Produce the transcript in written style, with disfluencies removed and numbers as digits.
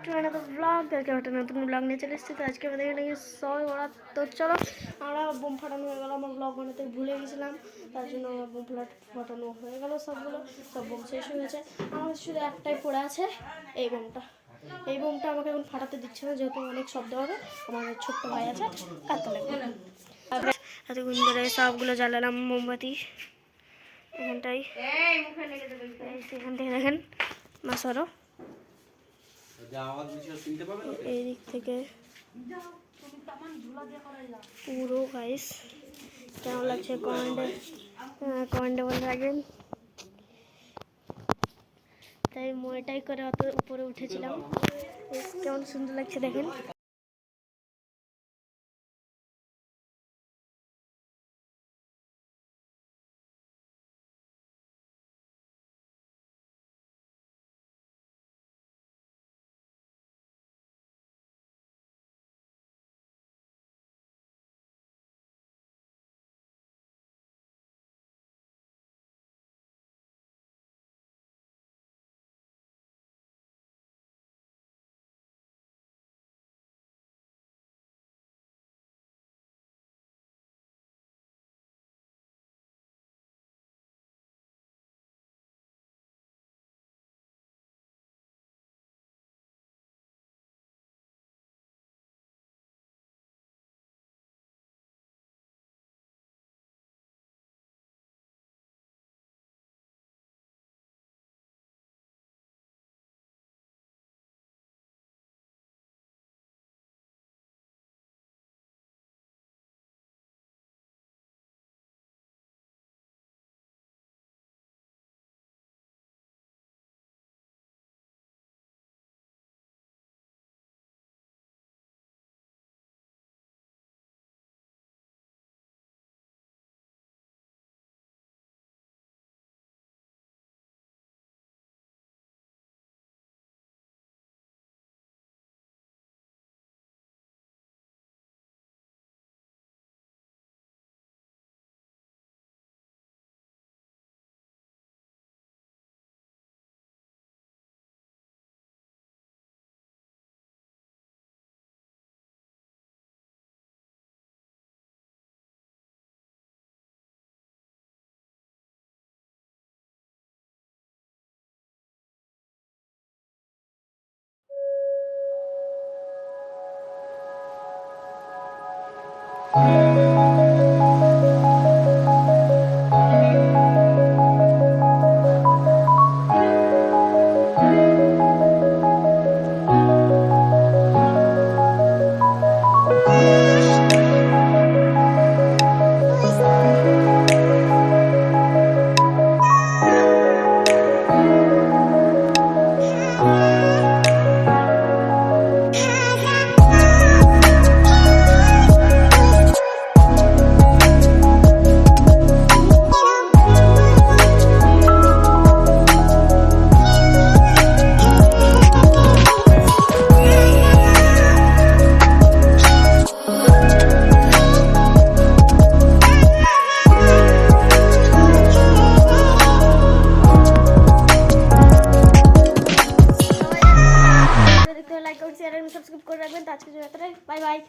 To another blog. আজকে একটা নতুন ব্লগ নিয়ে চলে এসেছি। তো আজকে আমাদের এখানে সবাই ওরা তো চলো আমরা বোম ফাটানো হয়ে গেলো। আমার ব্লগ বানাতে ভুলে গেছিলাম, তার জন্য আমার বোম ফাটানো হয়ে গেলো। সব বোম শেষ হয়ে গেছে। আমার শুধু একটাই পড়ে আছে, এই বোমটা। এই বোমটা আমাকে এখন ফাটাতে দিচ্ছে না, যেহেতু অনেক শব্দ হবে। আমার ছোট্ট ভাই আছে, কাঁদতে লাগবে। এতক্ষণ ধরে সবগুলো জ্বালালাম মোমবাতি এখানটাই। এখান থেকে দেখেন মাছারও এই দিক থেকে পুরো গাইস কেমন লাগছে কমেন্টে বলে রাখবেন। তাই এটাই করে অত উপরে উঠেছিলাম, কেমন সুন্দর লাগছে দেখেন। লাইক করুন, শেয়ার এবং সাবস্ক্রাইব করে রাখবেন। তো আজকের জন্য এতটাই, বাই বাই।